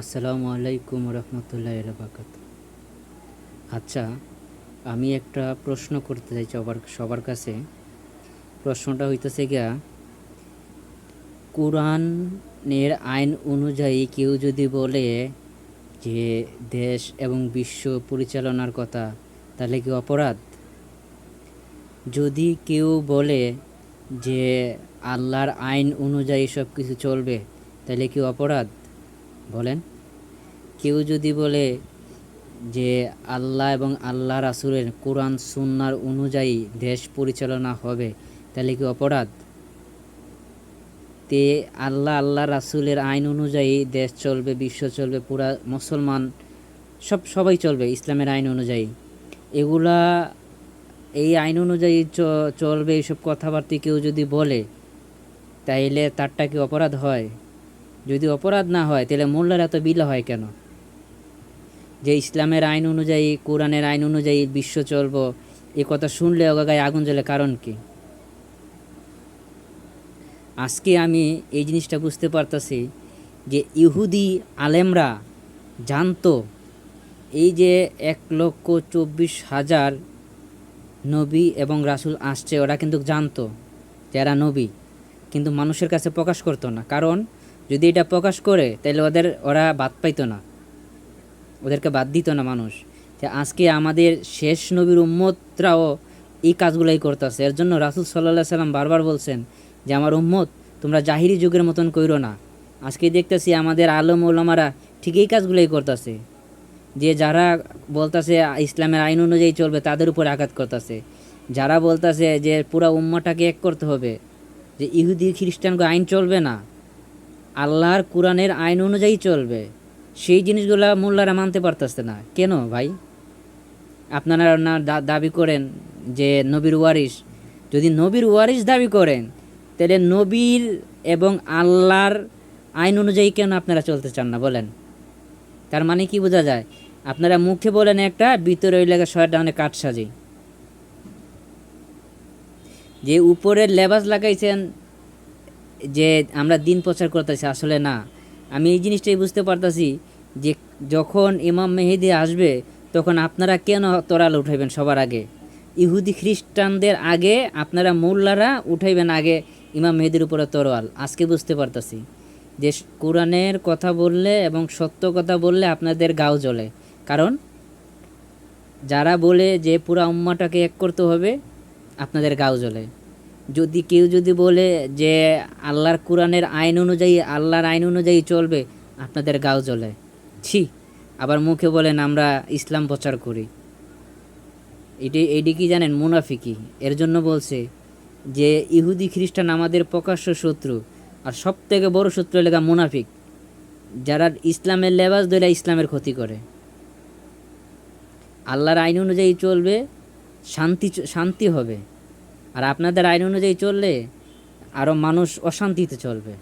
আসসালামু আলাইকুম রহমতুল্লাহ বারাকাত। আচ্ছা, আমি একটা প্রশ্ন করতে চাই সবার কাছে। প্রশ্নটা হইতেছে গিয়া, কোরআনের আইন অনুযায়ী কেউ যদি বলে যে দেশ এবং বিশ্ব পরিচালনার কথা, তাহলে কি অপরাধ? যদি কেউ বলে যে আল্লাহর আইন অনুযায়ী সব কিছু চলবে, তাহলে কি অপরাধ? বলেন। কেউ যদি বলে যে আল্লাহ এবং আল্লাহ রাসূলের কোরআন সুন্নার অনুযায়ী দেশ পরিচালনা হবে, তাহলে কি অপরাধ? তে আল্লাহ রাসূলের আইন অনুযায়ী দেশ চলবে, বিশ্ব চলবে, পুরা মুসলমান সবাই চলবে ইসলামের আইন অনুযায়ী। এগুলা এই আইন অনুযায়ী চলবে, এইসব কথাবার্তা কেউ যদি বলে, তাইলে তারটা কি অপরাধ হয়? যদি অপরাধ না হয়, তাহলে মোল্লার এত বিলা হয় কেন? যে ইসলামের আইন অনুযায়ী, কোরআনের আইন অনুযায়ী বিশ্ব চলবো, এ কথা শুনলে গায়ে আগুন জ্বলে। কারণ কি? আজকে আমি এই জিনিসটা বুঝতে পারতাছি যে ইহুদি আলেমরা জানতো এই যে 1,24,000 নবী এবং রাসূল আসছে, ওরা কিন্তু জানতো যে এরা নবী, কিন্তু মানুষের কাছে প্রকাশ করতো না। কারণ যদি এটা প্রকাশ করে, তাহলে ওরা বাদ পাইতো না, ওদেরকে বাদ দিত না মানুষ। যে আজকে আমাদের শেষ নবীর উম্মতরাও এই কাজগুলাই করতেছে। এর জন্য রাসূল সাল্লাল্লাহু আলাইহি সাল্লাম বারবার বলছেন যে আমার উম্মত, তোমরা জাহিরি যুগের মতন কইরো না। আজকে দেখতেছি আমাদের আলেম ওলামারা ঠিক এই কাজগুলাই করতেছে, যে যারা বলতেছে ইসলামের আইন অনুযায়ী চলবে, তাদের উপর আঘাত করতেছে। যারা বলতেছে যে পুরা উম্মাটাকে এক করতে হবে, যে ইহুদি খ্রিস্টানকে আইন চলবে না, আল্লাহর কোরআনের আইন অনুযায়ী চলবে, সেই জিনিসগুলা মোল্লারা মানতে পারতেছে না। কেন ভাই? আপনারা না দাবি করেন যে নবীর ওয়ারিস। যদি নবীর ওয়ারিস দাবি করেন, তাহলে নবীর এবং আল্লাহর আইন অনুযায়ী কেন আপনারা চলতে চান না বলেন? তার মানে কি বোঝা যায়? আপনারা মুখে বলেন একটা, ভিতরে ওই লেগে শয়তানে অনেক কাঠ সাজি। যে উপরের লেবাস লাগাইছেন যে আমরা দিন প্রচার করতেছি, আসলে না। আমি এই জিনিসটাই বুঝতে পারতাছি যে যখন ইমাম মেহেদী আসবে, তখন আপনারা কেন তরাল উঠাইবেন সবার আগে? ইহুদি খ্রিস্টানদের আগে আপনারা মোল্লারা উঠাইবেন আগে ইমাম মেহেদীর উপরে তরোয়াল। আজকে বুঝতে পারতাছি যে কোরআনের কথা বললে এবং সত্য কথা বললে আপনাদের গাও জ্বলে। কারণ যারা বলে যে পুরা উম্মাটাকে এক করতে হবে, আপনাদের গাও জ্বলে। যদি কেউ যদি বলে যে আল্লাহর কোরআনের আইন অনুযায়ী, আল্লাহর আইন অনুযায়ী চলবে, আপনাদের গাও জ্বলে। ছি! আবার মুখে বলেন আমরা ইসলাম প্রচার করি। এটি কি জানেন? মুনাফিকি। এর জন্য বলছে যে ইহুদি খ্রিস্টান আমাদের প্রকাশ্য শত্রু, আর সব থেকে বড় শত্রু লেখা মুনাফিক, যারা ইসলামের লেবাস ধরে ইসলামের ক্ষতি করে। আল্লাহর আইন অনুযায়ী চলবে, শান্তি হবে। আর আপনাদের আইন অনুযায়ী চললে আরও মানুষ অশান্তিতে চলবে।